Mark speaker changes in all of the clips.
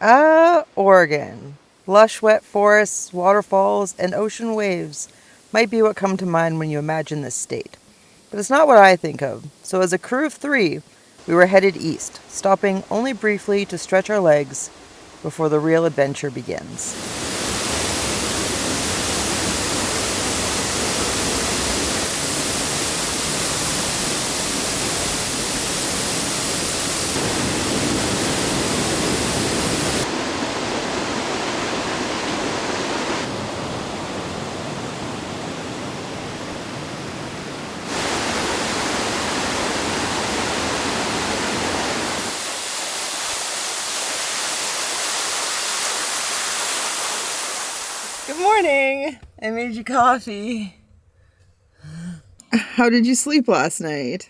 Speaker 1: Oregon. Lush, wet forests, waterfalls, and ocean waves might be what come to mind when you imagine this state. But it's not what I think of. So as a crew of 3, we were headed east, stopping only briefly to stretch our legs before the real adventure begins. Good morning. I made you coffee. How did you sleep last night?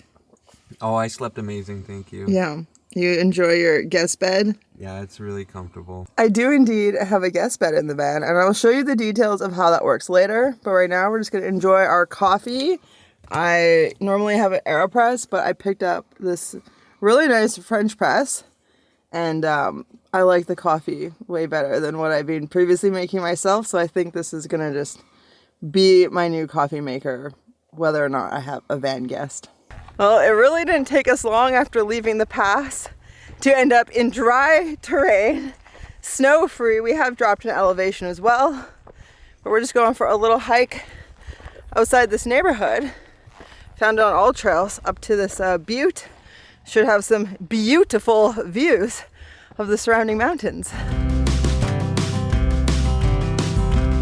Speaker 2: Oh, I slept amazing, thank you.
Speaker 1: Yeah. You enjoy your guest bed?
Speaker 2: Yeah, it's really comfortable.
Speaker 1: I do indeed have a guest bed in the van, and I'll show you the details of how that works later. But right now, we're just going to enjoy our coffee. I normally have an AeroPress, but I picked up this really nice French press, and I like the coffee way better than what I've been previously making myself. So I think this is going to just be my new coffee maker, whether or not I have a van guest. Well, it really didn't take us long after leaving the pass to end up in dry terrain, snow-free. We have dropped an elevation as well, but we're just going for a little hike outside this neighborhood. Found on all trails up to this butte. Should have some beautiful views of the surrounding mountains.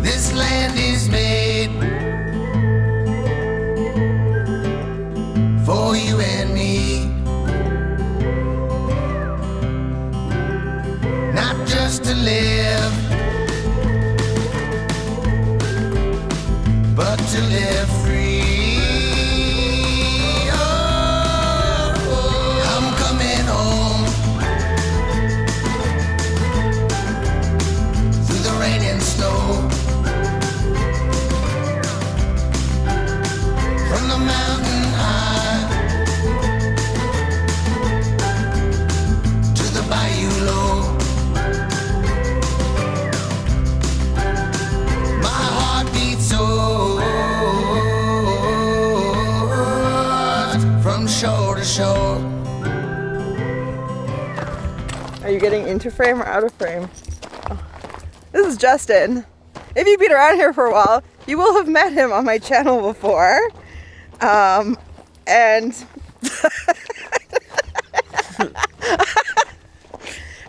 Speaker 3: This land is made for you and me, not just to live, but to live free. Oh, I'm coming home through the rain and snow, from the mountain high to the bayou low. My heart beats so from shore to shore.
Speaker 1: Are you getting into frame or out of frame? Oh. This is Justin. If you've been around here for a while, you will have met him on my channel before. And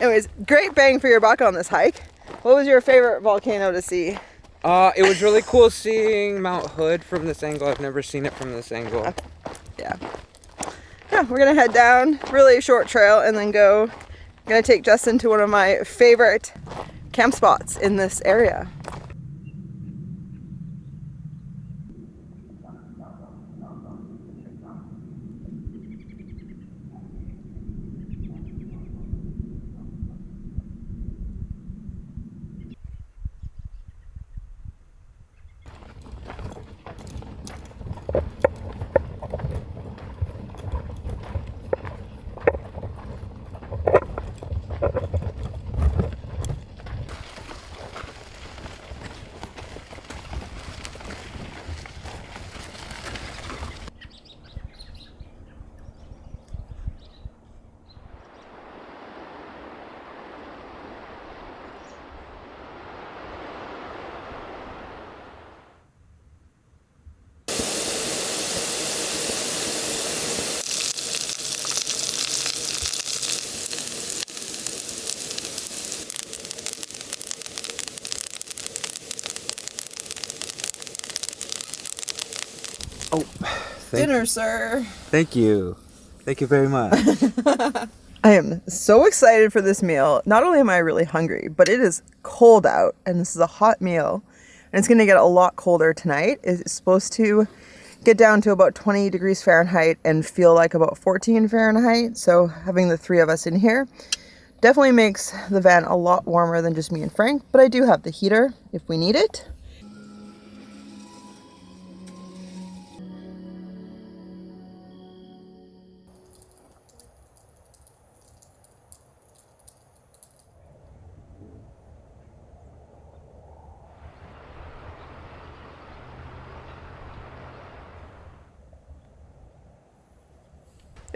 Speaker 1: anyways, great bang for your buck on this hike. What was your favorite volcano to see?
Speaker 2: It was really cool seeing Mount Hood from this angle. I've never seen it from this angle.
Speaker 1: Yeah, we're gonna head down, really short trail, and then I'm gonna take Justin to one of my favorite camp spots in this area.
Speaker 2: Oh,
Speaker 1: Dinner, sir.
Speaker 2: Thank you. Thank you very much.
Speaker 1: I am so excited for this meal. Not only am I really hungry, but it is cold out, and this is a hot meal. And it's going to get a lot colder tonight. It's supposed to get down to about 20 degrees Fahrenheit and feel like about 14 Fahrenheit. So having the 3 of us in here definitely makes the van a lot warmer than just me and Frank. But I do have the heater if we need it.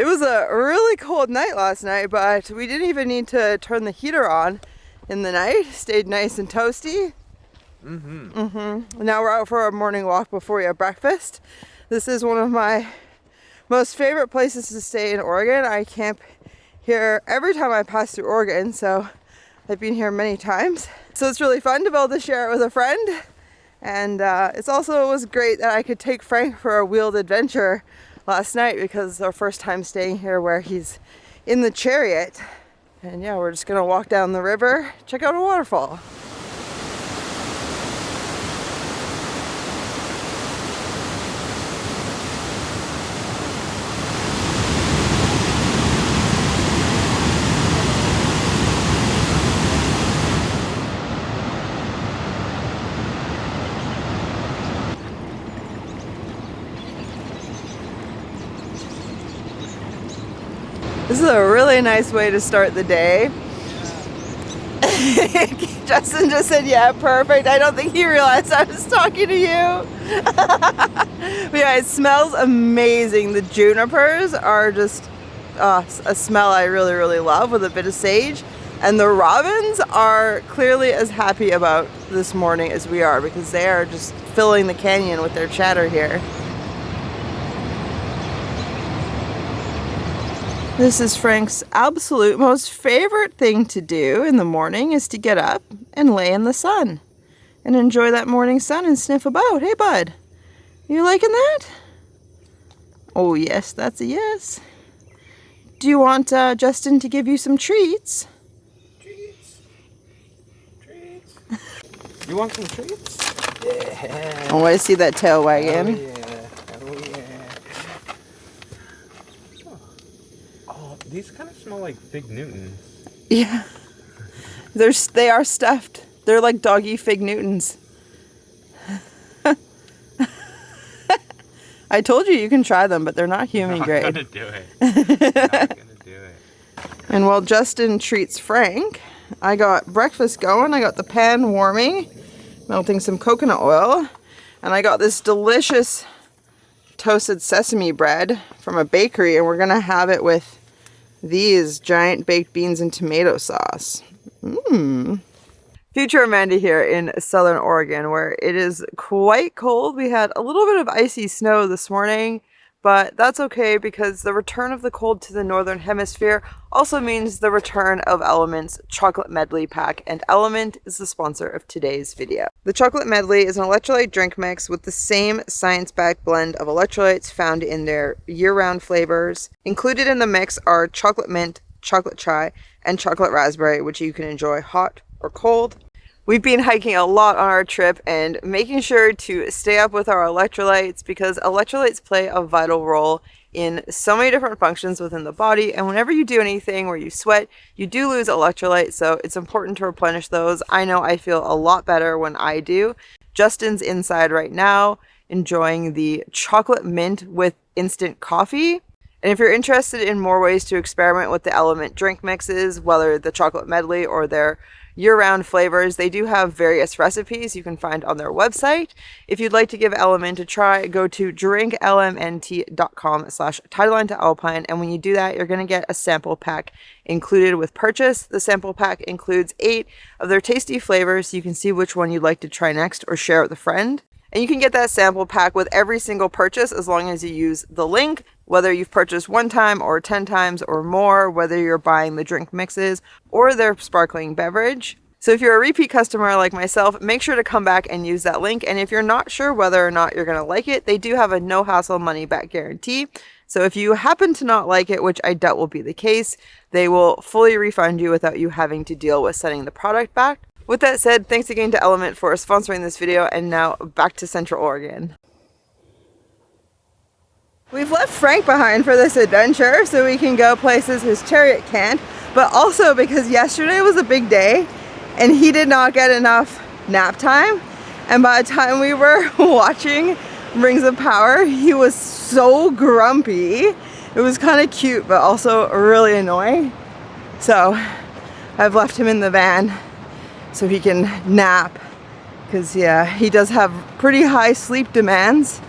Speaker 1: It was a really cold night last night, but we didn't even need to turn the heater on in the night. Stayed nice and toasty. Now we're out for our morning walk before we have breakfast. This is one of my most favorite places to stay in Oregon. I camp here every time I pass through Oregon, so I've been here many times. So it's really fun to be able to share it with a friend. And it was great that I could take Frank for a wheeled adventure last night, because it's our first time staying here where he's in the chariot. And yeah, we're just gonna walk down the river, check out a waterfall. This is a really nice way to start the day. Justin just said, yeah, perfect. I don't think he realized I was talking to you. But yeah, it smells amazing. The junipers are just a smell I really, really love, with a bit of sage. And the robins are clearly as happy about this morning as we are, because they are just filling the canyon with their chatter here. This is Frank's absolute most favorite thing to do in the morning, is to get up and lay in the sun and enjoy that morning sun and sniff about. Hey bud, you liking that? Oh yes, that's a yes. Do you want Justin to give you some treats?
Speaker 2: Treats. You want some treats? Yeah.
Speaker 1: Oh, I see that tail wagging.
Speaker 2: Oh yeah. These kind of smell like Fig Newtons.
Speaker 1: Yeah. They are stuffed. They're like doggy Fig Newtons. I told you can try them, but they're not human grade.
Speaker 2: I'm gonna do it. Not gonna do it.
Speaker 1: And while Justin treats Frank, I got breakfast going. I got the pan warming, melting some coconut oil, and I got this delicious toasted sesame bread from a bakery, and we're gonna have it with these giant baked beans and tomato sauce. Future Amanda here in Southern Oregon, where it is quite cold. We had a little bit of icy snow this morning, but that's okay, because the return of the cold to the Northern Hemisphere also means the return of Element's Chocolate Medley Pack, and Element is the sponsor of today's video. The Chocolate Medley is an electrolyte drink mix with the same science-backed blend of electrolytes found in their year-round flavors. Included in the mix are chocolate mint, chocolate chai, and chocolate raspberry, which you can enjoy hot or cold. We've been hiking a lot on our trip and making sure to stay up with our electrolytes, because electrolytes play a vital role in so many different functions within the body, and whenever you do anything where you sweat, you do lose electrolytes, so it's important to replenish those. I know I feel a lot better when I do. Justin's inside right now enjoying the chocolate mint with instant coffee. And if you're interested in more ways to experiment with the Element drink mixes, whether the chocolate medley or their year-round flavors, they do have various recipes you can find on their website. If you'd like to give Element a try, go to drinklmnt.com/TIDELINTOALPINE, and when you do that, you're going to get a sample pack included with purchase. The sample pack includes 8 of their tasty flavors, so you can see which one you'd like to try next or share with a friend. And you can get that sample pack with every single purchase as long as you use the link, whether you've purchased 1 time or 10 times or more, whether you're buying the drink mixes or their sparkling beverage. So if you're a repeat customer like myself, make sure to come back and use that link. And if you're not sure whether or not you're going to like it, they do have a no hassle money back guarantee. So if you happen to not like it, which I doubt will be the case, they will fully refund you without you having to deal with sending the product back. With that said, thanks again to Element for sponsoring this video, and now back to Central Oregon. We've left Frank behind for this adventure so we can go places his chariot can't, but also because yesterday was a big day and he did not get enough nap time, and by the time we were watching Rings of Power, he was so grumpy. It was kind of cute but also really annoying. So I've left him in the van so he can nap, because yeah, he does have pretty high sleep demands.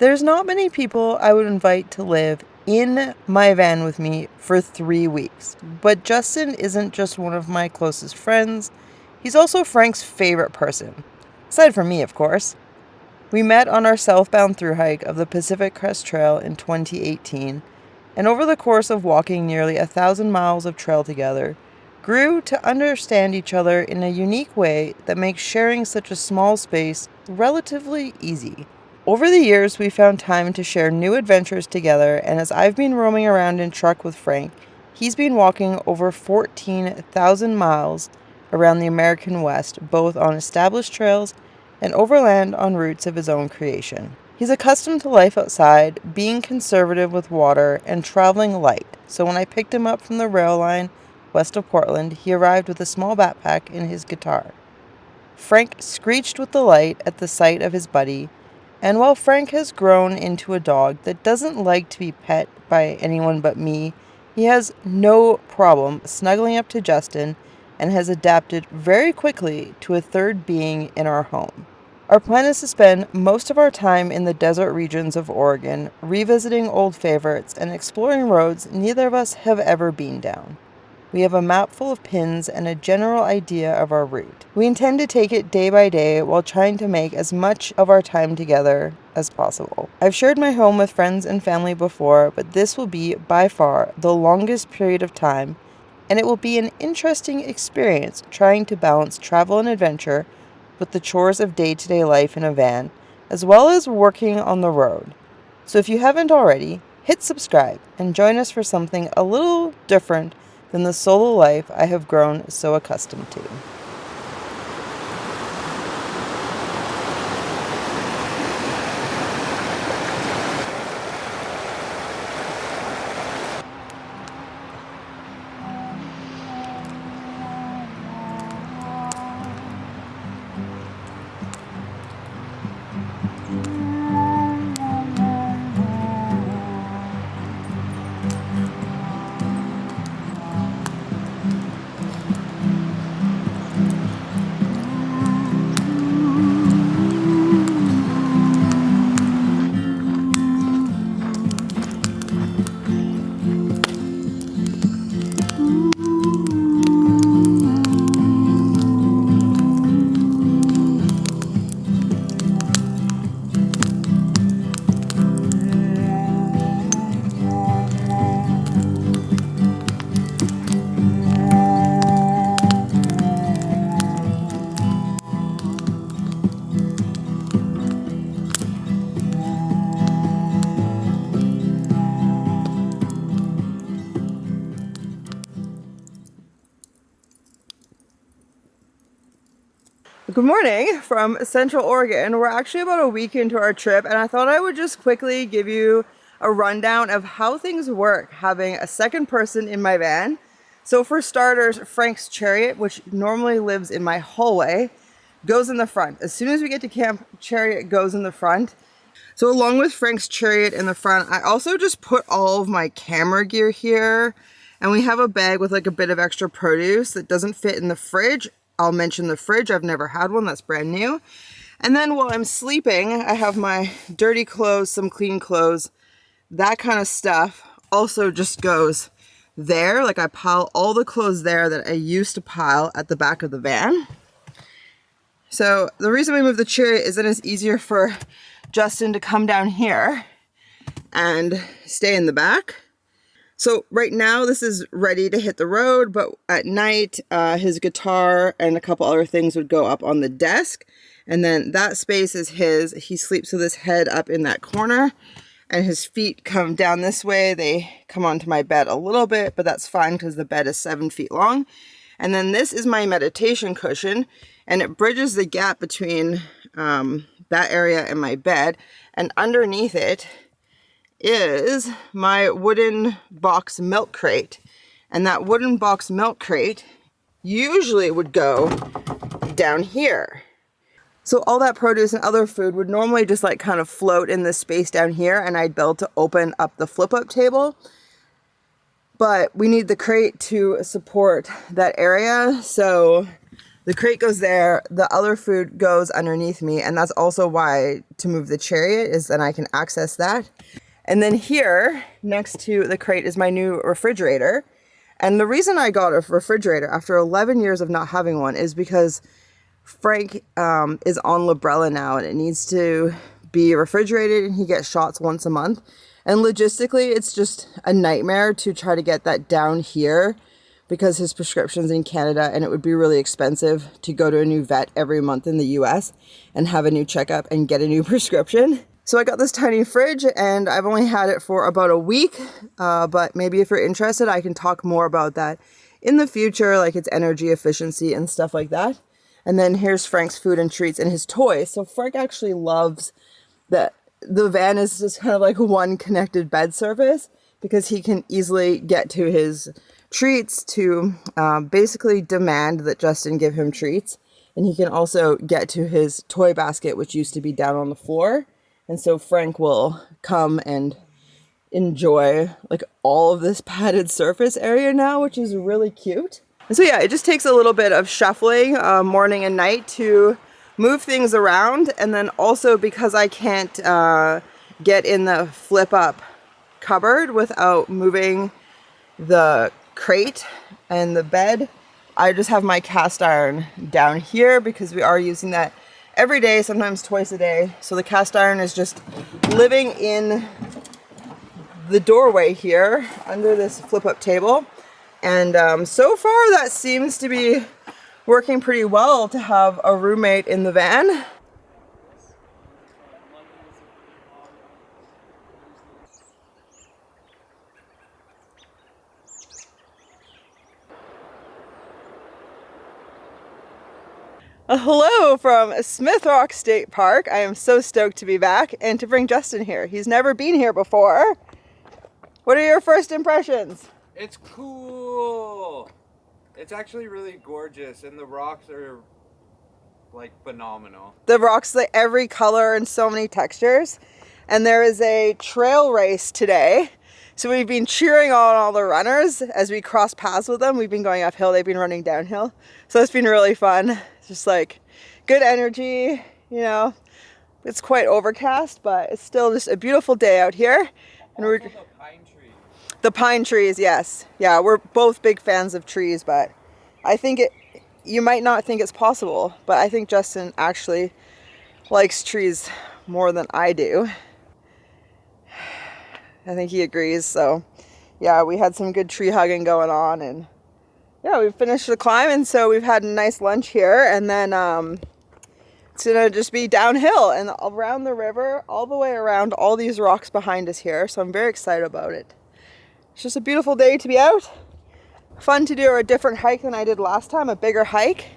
Speaker 1: There's not many people I would invite to live in my van with me for 3 weeks, but Justin isn't just one of my closest friends, he's also Frank's favorite person. Aside from me, of course. We met on our southbound thru hike of the Pacific Crest Trail in 2018, and over the course of walking nearly 1,000 miles of trail together, grew to understand each other in a unique way that makes sharing such a small space relatively easy. Over the years, we found time to share new adventures together, and as I've been roaming around in truck with Frank, he's been walking over 14,000 miles around the American West, both on established trails and overland on routes of his own creation. He's accustomed to life outside, being conservative with water, and traveling light, so when I picked him up from the rail line west of Portland, he arrived with a small backpack and his guitar. Frank screeched with delight at the sight of his buddy, and while Frank has grown into a dog that doesn't like to be pet by anyone but me, he has no problem snuggling up to Justin and has adapted very quickly to a third being in our home. Our plan is to spend most of our time in the desert regions of Oregon, revisiting old favorites and exploring roads neither of us have ever been down. We have a map full of pins and a general idea of our route. We intend to take it day by day while trying to make as much of our time together as possible. I've shared my home with friends and family before, but this will be by far the longest period of time, and it will be an interesting experience trying to balance travel and adventure with the chores of day-to-day life in a van, as well as working on the road. So if you haven't already, hit subscribe and join us for something a little different than the solo life I have grown so accustomed to. Good morning from Central Oregon. We're actually about a week into our trip, and I thought I would just quickly give you a rundown of how things work having a second person in my van. So for starters, Frank's Chariot, which normally lives in my hallway, goes in the front. As soon as we get to camp, Chariot goes in the front. So along with Frank's Chariot in the front, I also just put all of my camera gear here, and we have a bag with like a bit of extra produce that doesn't fit in the fridge. I'll mention the fridge. I've never had one. That's brand new. And then while I'm sleeping, I have my dirty clothes, some clean clothes, that kind of stuff also just goes there. Like I pile all the clothes there that I used to pile at the back of the van. So the reason we moved the Chariot is that it's easier for Justin to come down here and stay in the back. So right now this is ready to hit the road, but at night his guitar and a couple other things would go up on the desk, and then that space is his. He sleeps with his head up in that corner and his feet come down this way. They come onto my bed a little bit, but that's fine because the bed is 7 feet long. And then this is my meditation cushion, and it bridges the gap between that area and my bed, and underneath it is my wooden box milk crate. And that wooden box milk crate usually would go down here. So all that produce and other food would normally just like kind of float in this space down here, and I'd be able to open up the flip up table. But we need the crate to support that area, so The crate goes there, the other food goes underneath me, and that's also why to move the chariot is then I can access that. And then here, next to the crate, is my new refrigerator. And the reason I got a refrigerator after 11 years of not having one is because Frank is on Librela now, and it needs to be refrigerated, and he gets shots once a month. And logistically, it's just a nightmare to try to get that down here because his prescription's in Canada, and it would be really expensive to go to a new vet every month in the US and have a new checkup and get a new prescription. So I got this tiny fridge, and I've only had it for about a week, but maybe if you're interested, I can talk more about that in the future, like its energy efficiency and stuff like that. And then here's Frank's food and treats and his toys. So Frank actually loves that the van is just kind of like one connected bed surface because he can easily get to his treats to basically demand that Justin give him treats. And he can also get to his toy basket, which used to be down on the floor. And so Frank will come and enjoy like all of this padded surface area now, which is really cute. And so yeah, it just takes a little bit of shuffling morning and night to move things around. And then also because I can't get in the flip up cupboard without moving the crate and the bed, I just have my cast iron down here because we are using that every day, sometimes twice a day. So the cast iron is just living in the doorway here under this flip up table. And so far that seems to be working pretty well to have a roommate in the van. Hello from Smith Rock State Park. I am so stoked to be back and to bring Justin here. He's never been here before. What are your first impressions?
Speaker 2: It's cool. It's actually really gorgeous, and the rocks are like phenomenal.
Speaker 1: The rocks, like every color and so many textures. And there is a trail race today. So we've been cheering on all the runners as we cross paths with them. We've been going uphill, they've been running downhill. So it's been really fun. It's just like good energy, you know. It's quite overcast, but it's still just a beautiful day out here. And we're
Speaker 2: The pine trees.
Speaker 1: the pine trees, yes. Yeah, we're both big fans of trees, but I think you might not think it's possible, but I think Justin actually likes trees more than I do. I think he agrees. So yeah, we had some good tree hugging going on, and yeah, we finished the climb, and so we've had a nice lunch here, and then it's gonna just be downhill and around the river, all the way around all these rocks behind us here. So I'm very excited about it. It's just a beautiful day to be out. Fun to do a different hike than I did last time, a bigger hike.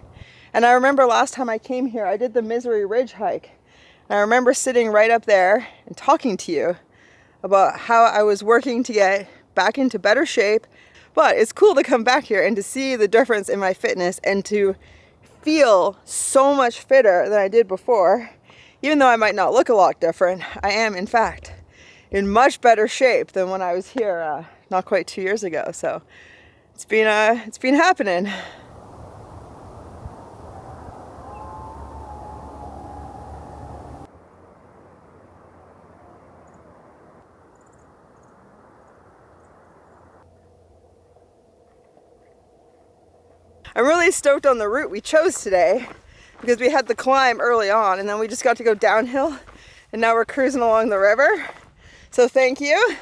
Speaker 1: And I remember last time I came here, I did the Misery Ridge hike. And I remember sitting right up there and talking to you about how I was working to get back into better shape. But it's cool to come back here and to see the difference in my fitness and to feel so much fitter than I did before. Even though I might not look a lot different, I am in fact in much better shape than when I was here not quite 2 years ago. So it's been happening. I'm really stoked on the route we chose today because we had the climb early on and then we just got to go downhill and now we're cruising along the river. So thank you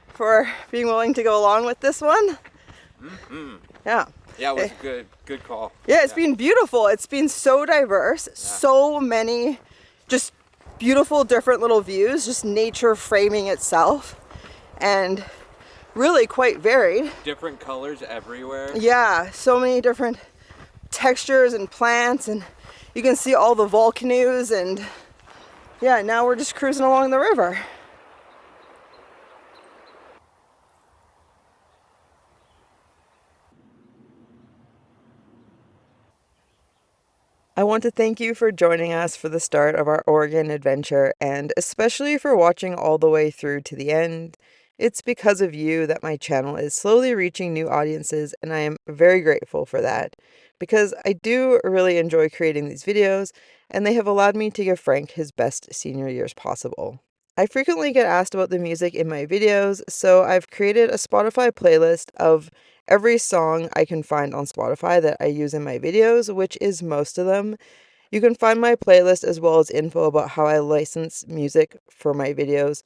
Speaker 1: for being willing to go along with this one.
Speaker 2: Mm-hmm.
Speaker 1: Yeah.
Speaker 2: Yeah, it was good call.
Speaker 1: Yeah, it's been beautiful. It's been so diverse, so many just beautiful different little views, just nature framing itself, and really quite varied.
Speaker 2: Different colors everywhere.
Speaker 1: Yeah, so many different textures and plants, and you can see all the volcanoes, and yeah, now we're just cruising along the river. I want to thank you for joining us for the start of our Oregon adventure, and especially for watching all the way through to the end. It's because of you that my channel is slowly reaching new audiences, and I am very grateful for that because I do really enjoy creating these videos, and they have allowed me to give Frank his best senior years possible. I frequently get asked about the music in my videos, so I've created a Spotify playlist of every song I can find on Spotify that I use in my videos, which is most of them. You can find my playlist as well as info about how I license music for my videos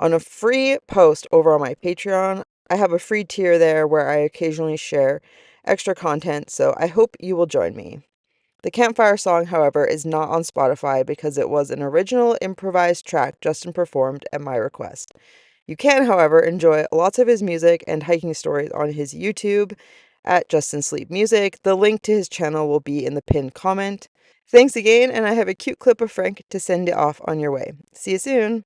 Speaker 1: on a free post over on my Patreon. I have a free tier there where I occasionally share extra content, so I hope you will join me. The campfire song, however, is not on Spotify because it was an original improvised track Justin performed at my request. You can, however, enjoy lots of his music and hiking stories on his YouTube at Justin Sleep Music. The link to his channel will be in the pinned comment. Thanks again, and I have a cute clip of Frank to send you off on your way. See you soon!